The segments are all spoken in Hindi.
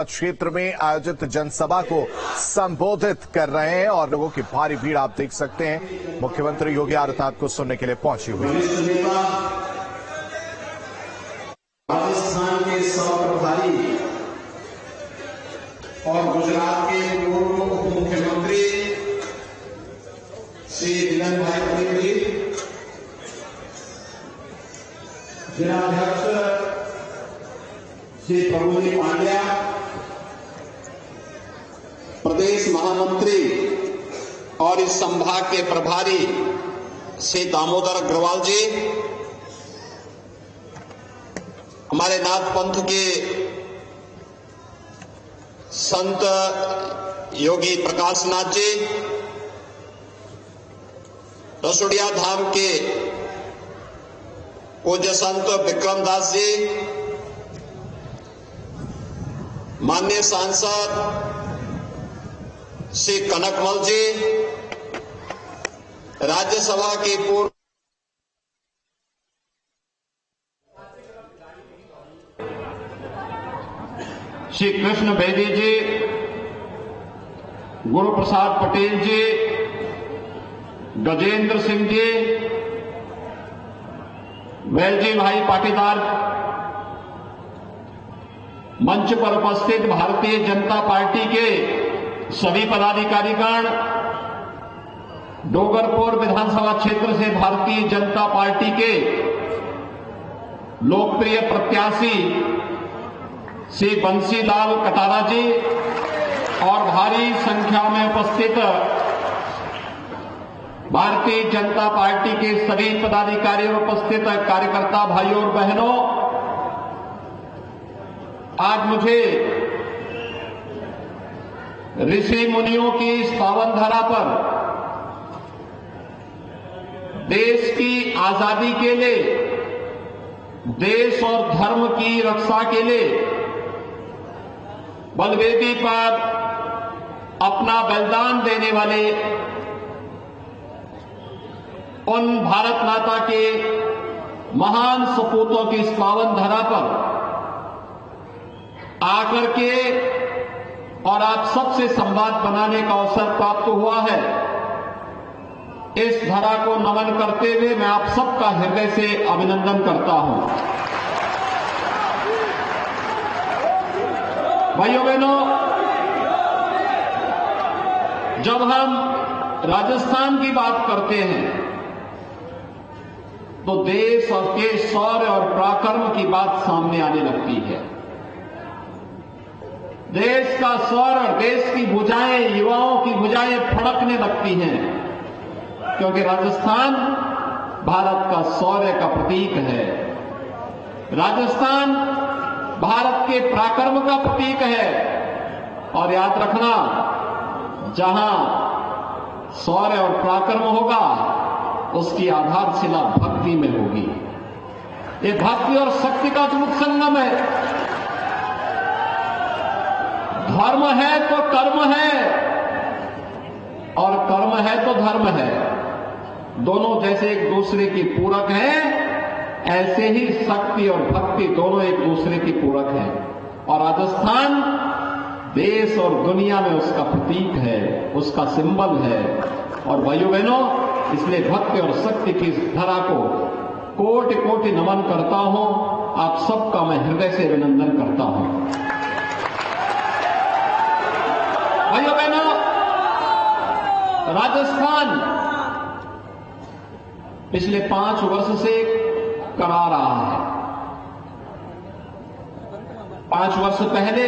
क्षेत्र में आयोजित जनसभा को संबोधित कर रहे हैं और लोगों की भारी भीड़ आप देख सकते हैं। मुख्यमंत्री योगी आदित्यनाथ को सुनने के लिए पहुंची हुई है। राजस्थान के प्रभारी और गुजरात के पूर्व उप मुख्यमंत्री श्री नीलम भाई पटेल जी, जिलाध्यक्ष श्री प्रभुमणि पांड्या, प्रदेश महामंत्री और इस संभाग के प्रभारी श्री दामोदर अग्रवाल जी, हमारे नाथ पंथ के संत योगी प्रकाश नाथ जी, रसोड़िया धाम के पूज्य संत विक्रम दास जी, माननीय सांसद श्री कनकमल जी, राज्यसभा के पूर्व श्री कृष्ण बेदी जी, गुरु प्रसाद पटेल जी, गजेंद्र सिंह जी, वेलजी भाई पाटीदार, मंच पर उपस्थित भारतीय जनता पार्टी के सभी पदाधिकारीगण, डोगरपुर विधानसभा क्षेत्र से भारतीय जनता पार्टी के लोकप्रिय प्रत्याशी श्री बंसीलाल कटारा जी और भारी संख्या में उपस्थित भारतीय जनता पार्टी के सभी पदाधिकारी और उपस्थित कार्यकर्ता भाइयों और बहनों, आज मुझे ऋषि मुनियों की इस पावन धरा पर देश की आजादी के लिए, देश और धर्म की रक्षा के लिए बलवेदी पर अपना बलिदान देने वाले उन भारत माता के महान सपूतों की इस पावन धरा पर आकर के और आप सबसे संवाद बनाने का अवसर प्राप्त हुआ है। इस धरा को नमन करते हुए मैं आप सबका हृदय से अभिनंदन करता हूं। भाइयों बहनों, जब हम राजस्थान की बात करते हैं तो देश और के शौर्य और पराक्रम की बात सामने आने लगती है। देश का शौर्य, देश की भुजाएं, युवाओं की भुजाएं फड़कने लगती हैं, क्योंकि राजस्थान भारत का शौर्य का प्रतीक है। राजस्थान भारत के पराक्रम का प्रतीक है। और याद रखना, जहां शौर्य और पराक्रम होगा उसकी आधारशिला भक्ति में होगी। ये भक्ति और शक्ति का अद्भुत संगम है। धर्म है तो कर्म है और कर्म है तो धर्म है। दोनों जैसे एक दूसरे की पूरक हैं, ऐसे ही शक्ति और भक्ति दोनों एक दूसरे की पूरक हैं। और राजस्थान देश और दुनिया में उसका प्रतीक है, उसका सिंबल है। और भाइयों बहनों, इसलिए भक्ति और शक्ति की इस धरा को कोटि कोटि नमन करता हूं। आप सबका मैं हृदय से अभिनंदन करता हूं। भाइयों बहनों, राजस्थान पिछले 5 वर्ष से करा रहा है। 5 वर्ष पहले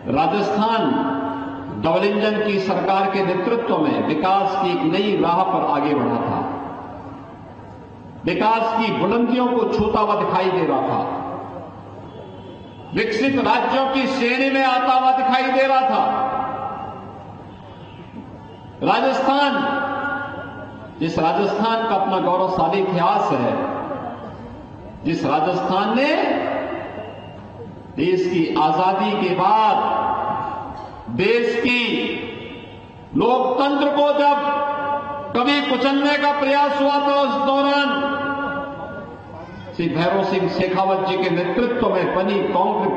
राजस्थान डबल इंजन की सरकार के नेतृत्व में विकास की एक नई राह पर आगे बढ़ा था। विकास की बुलंदियों को छूता हुआ दिखाई दे रहा था। विकसित राज्यों की श्रेणी में आता हुआ दिखाई दे रहा था। राजस्थान, जिस राजस्थान का अपना गौरवशाली इतिहास है, जिस राजस्थान ने देश की आजादी के बाद देश की लोकतंत्र को जब कभी कुचलने का प्रयास हुआ तो उस दौरान श्री भैरव सिंह शेखावत जी के नेतृत्व में बनी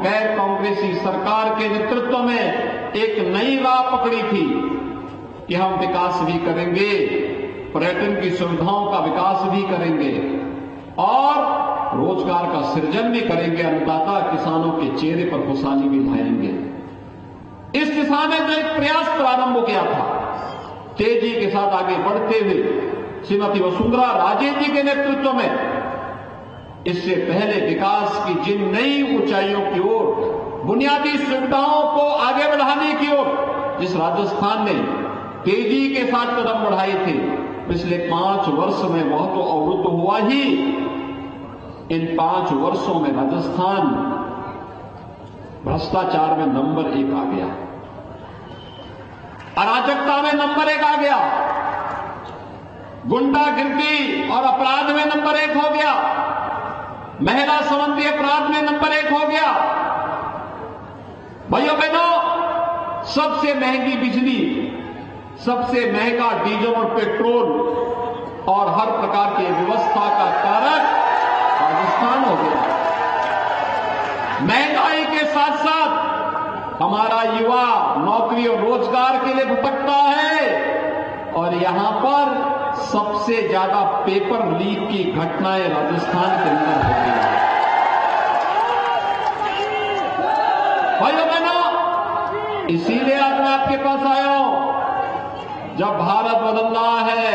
गैर कांग्रेसी सरकार के नेतृत्व में एक नई राह पकड़ी थी कि हम विकास भी करेंगे, पर्यटन की सुविधाओं का विकास भी करेंगे और रोजगार का सृजन भी करेंगे, अन्नदाता किसानों के चेहरे पर खुशहाली भी लाएंगे। इस दिशा में जो एक प्रयास प्रारंभ किया था, तेजी के साथ आगे बढ़ते हुए श्रीमती वसुंधरा राजे जी के नेतृत्व में, इससे पहले विकास की जिन नई ऊंचाइयों की ओर, बुनियादी सुविधाओं को आगे बढ़ाने की ओर जिस राजस्थान ने तेजी के साथ कदम बढ़ाए थे, पिछले 5 वर्ष में वह तो अवरुद्ध हुआ ही। इन 5 वर्षों में राजस्थान भ्रष्टाचार में नंबर 1 आ गया, अराजकता में नंबर 1 आ गया, गुंडागिर्दी और अपराध में नंबर 1 हो गया, महिला संबंधी अपराध में नंबर 1 हो गया। भाइयों बहनों, सबसे महंगी बिजली, सबसे महंगा डीजल और पेट्रोल और हर प्रकार की व्यवस्था का कारक राजस्थान हो गया। महंगाई के साथ साथ हमारा युवा नौकरी और रोजगार के लिए भटकता है और यहां पर सबसे ज्यादा पेपर लीक की घटनाएं राजस्थान के अंदर होती हैं। भाइयों बहनों, इसीलिए आज मैं आपके पास आया हूं। जब भारत बदल रहा है,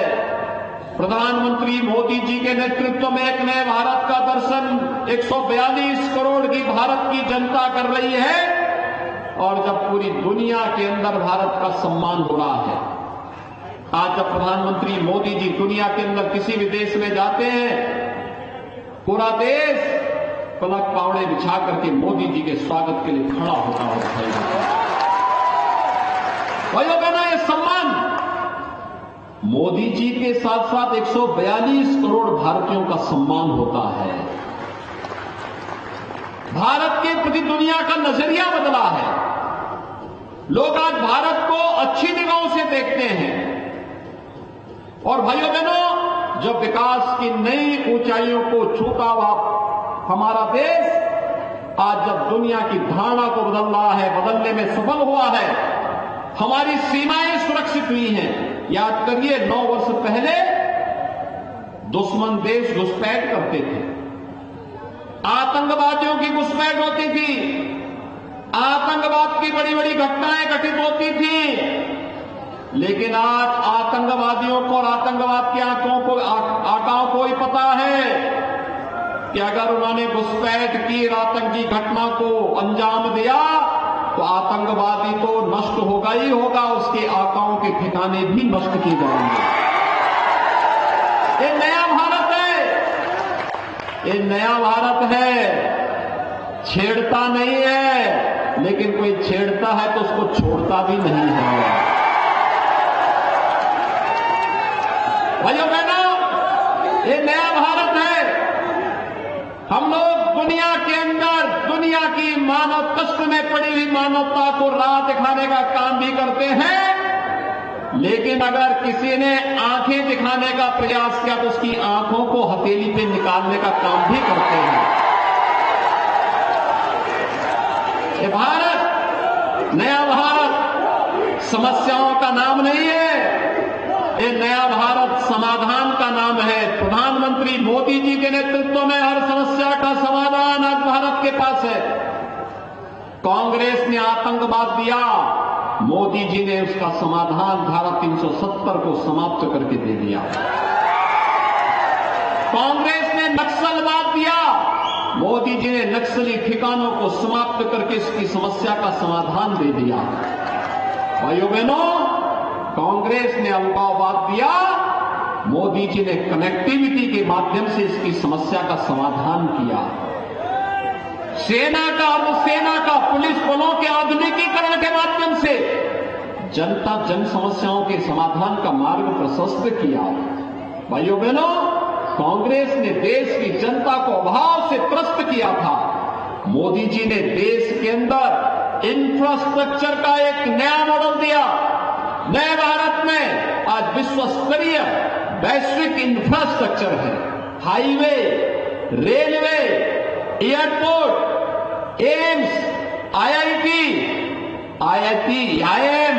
प्रधानमंत्री मोदी जी के नेतृत्व में एक नए भारत का दर्शन 142 करोड़ की भारत की जनता कर रही है और जब पूरी दुनिया के अंदर भारत का सम्मान हो रहा है। आज जब प्रधानमंत्री मोदी जी दुनिया के अंदर किसी भी देश में जाते हैं, पूरा देश पलक पावड़े बिछा करके मोदी जी के स्वागत के लिए खड़ा होता है। भाइयों बहनों, ये सम्मान मोदी जी के साथ साथ 142 करोड़ भारतीयों का सम्मान होता है। भारत के प्रति दुनिया का नजरिया बदला है। लोग आज भारत को अच्छी निगाहों से देखते हैं और भाइयों बहनों, जब विकास की नई ऊंचाइयों को छूता हुआ हमारा देश आज जब दुनिया की धारणा को बदल रहा है, बदलने में सफल हुआ है, हमारी सीमाएं सुरक्षित हुई हैं। याद करिए, 9 वर्ष पहले दुश्मन देश घुसपैठ करते थे, आतंकवादियों की घुसपैठ होती थी, आतंकवाद की बड़ी बड़ी घटनाएं घटित होती थी। लेकिन आज आतंकवादियों को और आतंकवाद के आकाओं को ही पता है कि अगर उन्होंने घुसपैठ की, आतंकी घटना को अंजाम दिया तो आतंकवादी तो नष्ट होगा ही होगा, उसके आकाओं के ठिकाने भी नष्ट किए जाएंगे। ये नया भारत है, ये नया भारत है। छेड़ता नहीं है, लेकिन कोई छेड़ता है तो उसको छोड़ता भी नहीं है। भाइयों बहनों, ये नया भारत है। हम लोग दुनिया के अंदर दुनिया की मानव कष्ट में पड़ी हुई मानवता को राह दिखाने का काम भी करते हैं, लेकिन अगर किसी ने आंखें दिखाने का प्रयास किया तो उसकी आंखों को हथेली पे निकालने का काम भी करते हैं। ये भारत, नया भारत समस्याओं का नाम नहीं है, ये नया भारत समाधान का नाम है। प्रधानमंत्री मोदी जी के नेतृत्व में हर समस्या का समाधान आज भारत के पास है। कांग्रेस ने आतंकवाद दिया, मोदी जी ने उसका समाधान धारा 370 को समाप्त करके दे दिया। कांग्रेस ने नक्सलवाद दिया, मोदी जी ने नक्सली ठिकानों को समाप्त करके इसकी समस्या का समाधान दे दिया। भाइयों बहनों, कांग्रेस ने अलगाववाद दिया, मोदी जी ने कनेक्टिविटी के माध्यम से इसकी समस्या का समाधान किया। सेना का, अर्धसेना का, पुलिस बलों के आधुनिकीकरण के माध्यम से जनता जन समस्याओं के समाधान का मार्ग प्रशस्त किया। भाइयों बहनों, कांग्रेस ने देश की जनता को अभाव से त्रस्त किया था। मोदी जी ने देश के अंदर इंफ्रास्ट्रक्चर का एक नया मॉडल दिया। नए भारत में आज विश्व स्तरीय वैश्विक इंफ्रास्ट्रक्चर है। Highway, railway, airport, AIIMS, IIM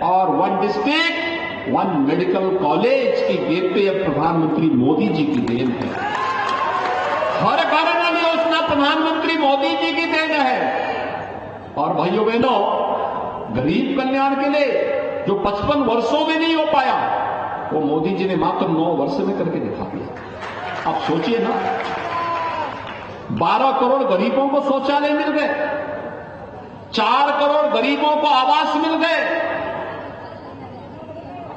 और 1 डिस्ट्रिक्ट 1 मेडिकल कॉलेज की गेटवे अब प्रधानमंत्री मोदी जी की देन है। हर घर नल योजना प्रधानमंत्री मोदी जी की देन है। और भाइयों बहनों, गरीब कल्याण के लिए जो 55 वर्षों में नहीं हो पाया, वो मोदी जी ने मात्र 9 वर्ष में करके दिखा दिया। अब सोचिए ना, 12 करोड़ गरीबों को शौचालय मिल गए, 4 करोड़ गरीबों को आवास मिल गए,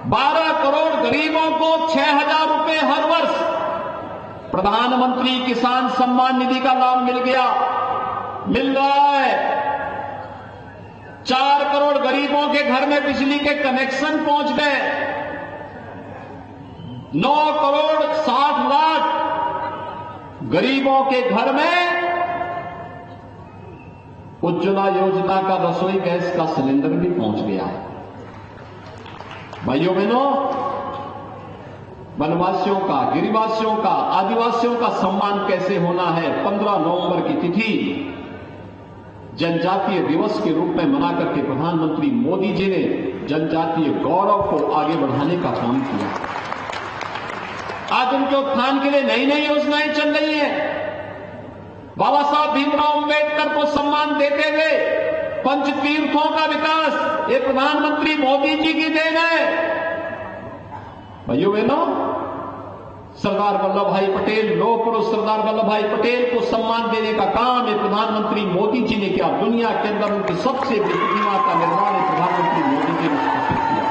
12 करोड़ गरीबों को 6,000 रुपए हर वर्ष प्रधानमंत्री किसान सम्मान निधि का लाभ मिल रहा है। 4 करोड़ गरीबों के घर में बिजली के कनेक्शन पहुंच गए। 9 करोड़ 60 लाख गरीबों के घर में उज्ज्वला योजना का रसोई गैस का सिलेंडर भी पहुंच गया है। भाइयों बहनों, वनवासियों का, गिरिवासियों का, आदिवासियों का सम्मान कैसे होना है, 15 नवंबर की तिथि जनजातीय दिवस के रूप में मना करके प्रधानमंत्री मोदी जी ने जनजातीय गौरव को आगे बढ़ाने का काम किया। आज उनके उत्थान के लिए नई नई योजनाएं चल रही हैं। बाबा साहब भीमराव अंबेडकर को सम्मान देते हुए पंचतीर्थों का विकास ये प्रधानमंत्री मोदी जी की देन है। भाइयों बहनों, सरदार वल्लभ भाई पटेल, लौह पुरुष सरदार वल्लभ भाई पटेल को सम्मान देने का काम ये प्रधानमंत्री मोदी जी ने किया। दुनिया के अंदर उनकी सबसे बड़ी प्रतिमा का निर्माण प्रधानमंत्री मोदी जी ने स्थापित किया।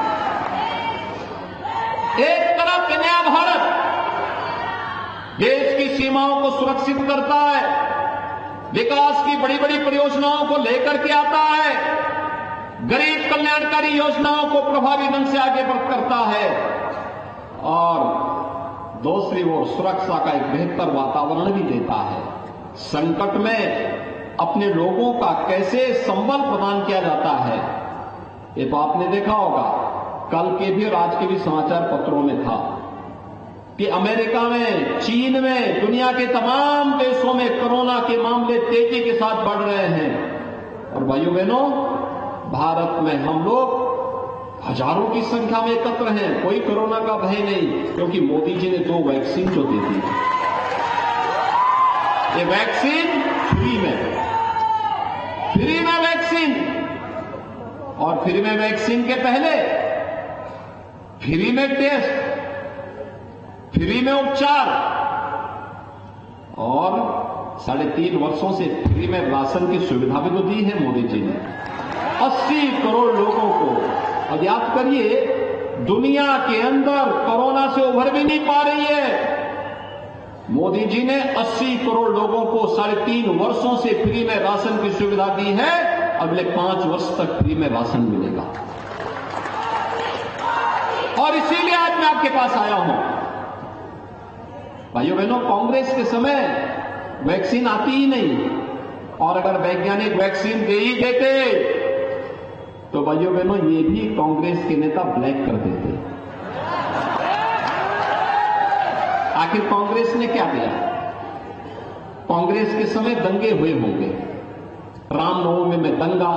एक तरफ नया भारत देश की सीमाओं को सुरक्षित करता है, विकास की बड़ी बड़ी परियोजनाओं को लेकर के आता है, गरीब कल्याणकारी योजनाओं को प्रभावी ढंग से आगे करता है, और दूसरी ओर सुरक्षा का एक बेहतर वातावरण भी देता है। संकट में अपने लोगों का कैसे संबल प्रदान किया जाता है, ये तो आपने देखा होगा। कल के भी और आज के भी समाचार पत्रों में था कि अमेरिका में, चीन में, दुनिया के तमाम देशों में कोरोना के मामले तेजी के साथ बढ़ रहे हैं। और भाइयों बहनों, भारत में हम लोग हजारों की संख्या में एकत्र हैं, कोई कोरोना का भय नहीं, क्योंकि मोदी जी ने 2 वैक्सीन जो दे दी, ये वैक्सीन फ्री में वैक्सीन, और फ्री में वैक्सीन के पहले फ्री में टेस्ट, फ्री में उपचार, और 3.5 वर्षों से फ्री में राशन की सुविधा भी तो दी है मोदी जी ने 80 करोड़ लोगों को। और याद करिए, दुनिया के अंदर कोरोना से उभर भी नहीं पा रही है, मोदी जी ने 80 करोड़ लोगों को 3.5 वर्षों से फ्री में राशन की सुविधा दी है। अगले 5 वर्ष तक फ्री में राशन मिलेगा। और इसीलिए आज मैं आपके पास आया हूं। भाइयों बहनों, कांग्रेस के समय वैक्सीन आती ही नहीं, और अगर वैज्ञानिक वैक्सीन दे ही देते तो भाइयों बहनों, ये भी कांग्रेस के नेता ब्लैक कर देते। आखिर कांग्रेस ने क्या किया? कांग्रेस के समय दंगे हुए होंगे, रामनवमी में दंगा,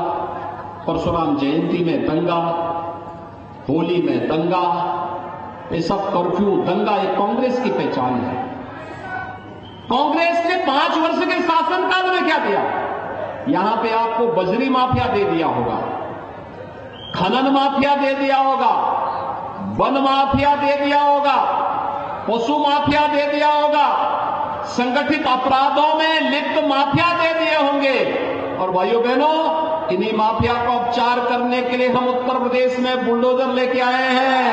परशुराम जयंती में दंगा, होली में दंगा, ये सब कर्फ्यू दंगा, ये कांग्रेस की पहचान है। कांग्रेस ने 5 वर्ष के शासनकाल में क्या दिया? यहां पे आपको बजरी माफिया दे दिया होगा, खनन माफिया दे दिया होगा, वन माफिया दे दिया होगा, पशु माफिया दे दिया होगा, संगठित अपराधों में लिप्त माफिया दे दिए होंगे। और भाइयों बहनों, इन्हीं माफिया का उपचार करने के लिए हम उत्तर प्रदेश में बुलडोजर लेके आए हैं।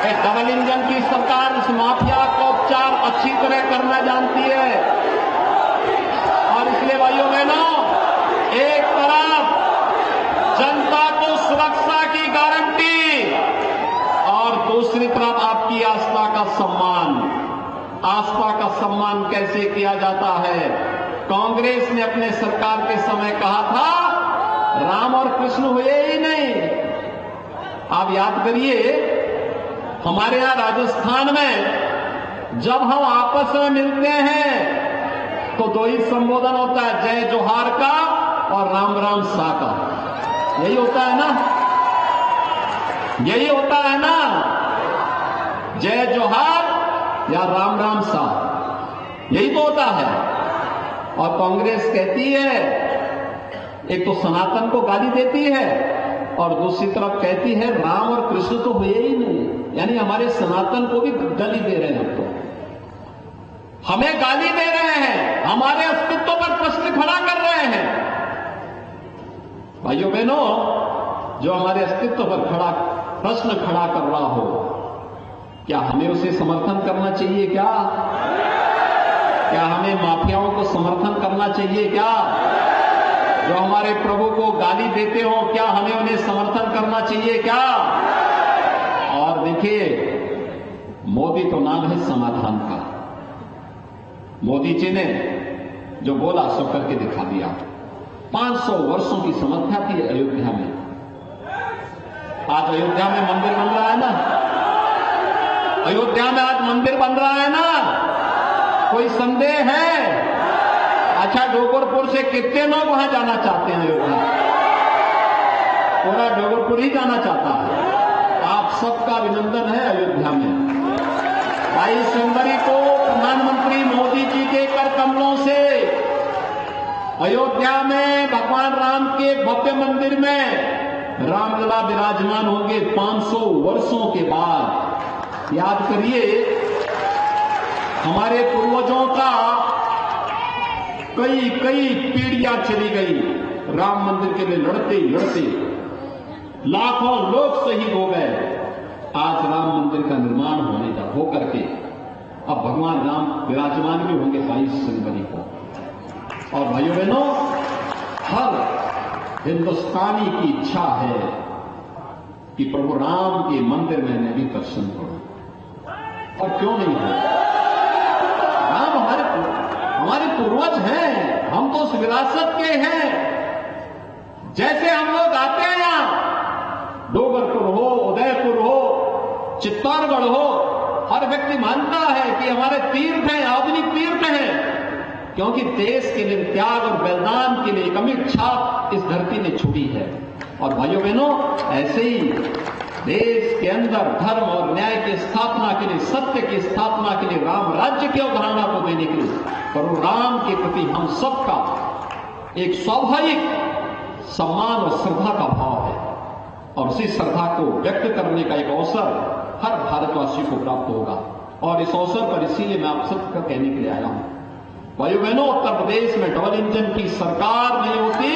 एक डबल इंजन की सरकार इस माफिया का उपचार अच्छी तरह करना जानती है। और इसलिए भाइयों बहनों, एक तरफ जनता को सुरक्षा की गारंटी और दूसरी तरफ आपकी आस्था का सम्मान। आस्था का सम्मान कैसे किया जाता है? कांग्रेस ने अपने सरकार के समय कहा था राम और कृष्ण हुए ही नहीं। आप याद करिए, हमारे यहां राजस्थान में जब हम आपस में मिलते हैं तो दो ही संबोधन होता है, जय जोहार का और राम राम सा का। यही होता है ना, यही होता है ना, जय जोहार या राम राम सा, यही तो होता है। और कांग्रेस कहती है, एक तो सनातन को गाली देती है और दूसरी तरफ कहती है राम और कृष्ण तो हुए ही नहीं, यानी हमारे सनातन को भी गाली दे रहे हैं। तो हमें गाली दे रहे हैं, हमारे अस्तित्व पर प्रश्न खड़ा कर रहे हैं। भाइयों बहनों, जो हमारे अस्तित्व पर प्रश्न खड़ा कर रहा हो, क्या हमें उसे समर्थन करना चाहिए? क्या हमें माफियाओं को समर्थन करना चाहिए? क्या जो हमारे प्रभु को गाली देते हो, क्या हमें उन्हें समर्थन करना चाहिए? क्या? और देखिए, मोदी तो नाम है समाधान का। मोदी जी ने जो बोला सो करके दिखा दिया। 500 वर्षों की समस्या थी अयोध्या में, आज अयोध्या में मंदिर बन रहा है ना, अयोध्या में आज मंदिर बन रहा है ना, कोई संदेह है? अच्छा, डोगरपुर से कितने लोग वहां जाना चाहते हैं अयोध्या? पूरा डोगरपुर ही जाना चाहता है। आप सबका अभिनंदन है अयोध्या में। 22 जनवरी को प्रधानमंत्री मोदी जी के कर कमलों से अयोध्या में भगवान राम के भव्य मंदिर में रामलला विराजमान होंगे 500 वर्षों के बाद। याद करिए, हमारे पूर्वजों का कई पीढ़ियां चली गई राम मंदिर के लिए लड़ते लड़ते, लाखों लोग शहीद हो गए। आज राम मंदिर का निर्माण हो करके अब भगवान राम विराजमान भी होंगे 22 जनवरी को। और भाइयों बहनों, हर हिंदुस्तानी की इच्छा है कि प्रभु राम के मंदिर में मैं भी दर्शन करूं, और क्यों नहीं हो? राम हमारे पूर्वज हैं, हम तो उस विरासत के हैं। जैसे हम लोग आते हैं यहां, डोगरपुर हो, उदयपुर हो, चित्तौड़गढ़ हो, हर व्यक्ति मानता है कि हमारे तीर्थ हैं, आधुनिक तीर्थ हैं, क्योंकि देश के लिए त्याग और बलिदान के लिए एक अमिट छाप इस धरती ने छोड़ी है। और भाइयों बहनों, ऐसे ही देश के अंदर धर्म और न्याय की स्थापना के लिए, सत्य की स्थापना के लिए, राम राज्य की अवधारणा को देने के लिए प्रभु राम के प्रति हम सबका एक स्वाभाविक सम्मान और श्रद्धा का भाव है, और उसी श्रद्धा को व्यक्त करने का एक अवसर हर भारतवासी को प्राप्त होगा। और इस अवसर पर इसीलिए मैं आप सबका कहने के लिए आया हूं, भाइयों बहनों, उत्तर प्रदेश में डबल इंजन की सरकार नहीं होती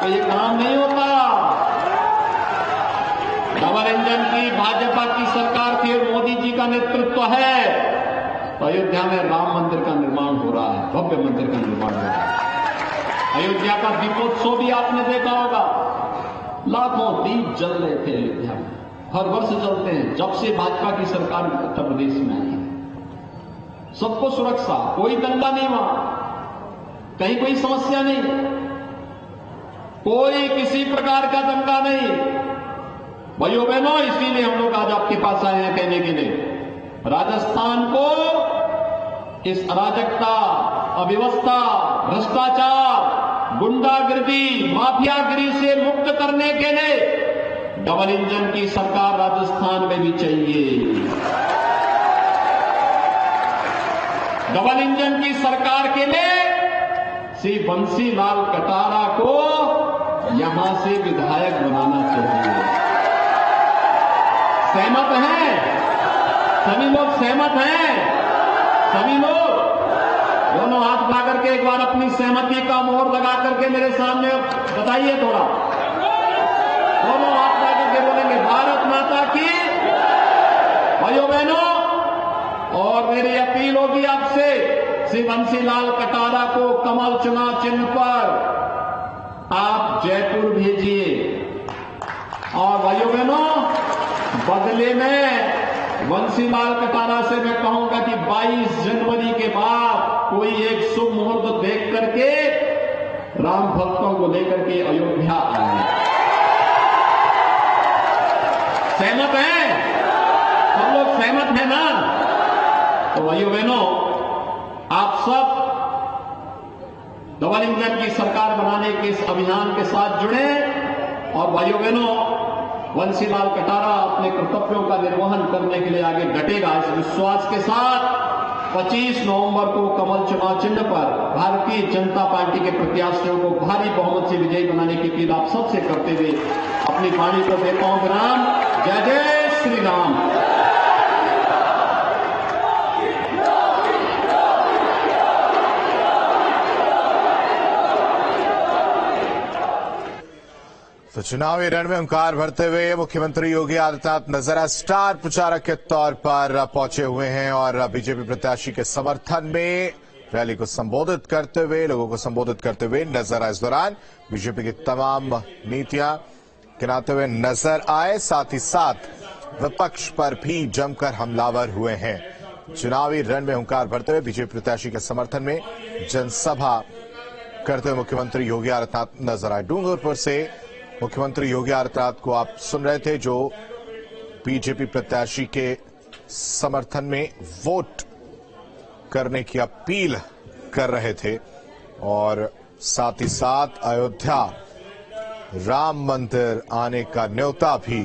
तो ये काम नहीं होता। डबल इंजन की भाजपा की सरकार थी और मोदी जी का नेतृत्व है, तो अयोध्या में राम मंदिर का निर्माण हो रहा है, भव्य मंदिर का निर्माण हो रहा है। अयोध्या का दीपोत्सव भी आपने देखा होगा, लाखों दीप जल रहे थे अयोध्या में, हर वर्ष जलते हैं जब से भाजपा की सरकार उत्तर प्रदेश में आई है। सबको सुरक्षा, कोई दंगा नहीं वहां, कहीं कोई समस्या नहीं, कोई किसी प्रकार का दंगा नहीं। भाइयों बहनों, इसीलिए हम लोग आज आपके पास आए हैं कहने के लिए, राजस्थान को इस अराजकता, अव्यवस्था, भ्रष्टाचार, गुंडागिरी, माफियागिरी से मुक्त करने के लिए डबल इंजन की सरकार राजस्थान में भी चाहिए। डबल इंजन की सरकार के लिए श्री बंसीलाल कटारा को यहां से विधायक बनाना चाहिए। सहमत हैं? सभी लोग सहमत हैं? सभी लोग दोनों हाथ उठा करके एक बार अपनी सहमति का मोहर लगा करके मेरे सामने बताइए थोड़ा। दोनों हाथ उठा करके बोलेंगे भारत माता की। भाइयों बहनों, और मेरी अपील होगी आपसे, श्री बंसीलाल कटारा को कमल चुनाव चिन्ह पर आप जयपुर भेजिए। और भाइयों बहनों, बदले में बंसीलाल कटारा से मैं कहूंगा कि 22 जनवरी के बाद कोई एक शुभ मुहूर्त देख करके राम भक्तों को लेकर के अयोध्या आए। सहमत हैं? सब लोग सहमत हैं ना? तो भाइयों बहनों, आप सब डबल इंजन की सरकार बनाने के इस अभियान के साथ जुड़े और भाइयों बहनों, बंसीलाल कटारा अपने कर्तव्यों का निर्वहन करने के लिए आगे डटेगा। इस विश्वास के साथ 25 नवंबर को कमल चुनाव चिन्ह पर भारतीय जनता पार्टी के प्रत्याशियों को भारी बहुमत से विजयी बनाने की अपील आप सबसे करते हुए अपनी वाणी को देता हूं विराम। जय जय श्री राम। तो चुनावी रण में हुंकार भरते हुए मुख्यमंत्री योगी आदित्यनाथ नजर स्टार प्रचारक के तौर पर पहुंचे हुए हैं और बीजेपी प्रत्याशी के समर्थन में रैली को संबोधित करते हुए, लोगों को संबोधित करते हुए नजर आए। इस दौरान बीजेपी की तमाम नीतियां गिनाते हुए नजर आए, साथ ही साथ विपक्ष पर भी जमकर हमलावर हुए हैं। चुनावी रण में हुंकार भरते हुए बीजेपी प्रत्याशी के समर्थन में जनसभा करते हुए मुख्यमंत्री योगी आदित्यनाथ नजर आए। डूंगरपुर से मुख्यमंत्री योगी आदित्यनाथ को आप सुन रहे थे, जो बीजेपी प्रत्याशी के समर्थन में वोट करने की अपील कर रहे थे और साथ ही साथ अयोध्या राम मंदिर आने का न्योता भी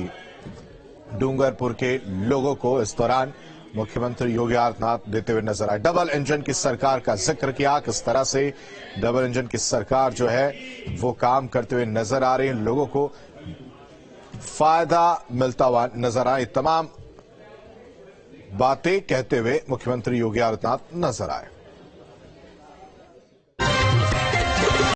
डूंगरपुर के लोगों को इस दौरान मुख्यमंत्री योगी आदित्यनाथ देते हुए नजर आए। डबल इंजन की सरकार का जिक्र किया, किस तरह से डबल इंजन की सरकार जो है वो काम करते हुए नजर आ रही है, लोगों को फायदा मिलता हुआ नजर आए। तमाम बातें कहते हुए मुख्यमंत्री योगी आदित्यनाथ नजर आए।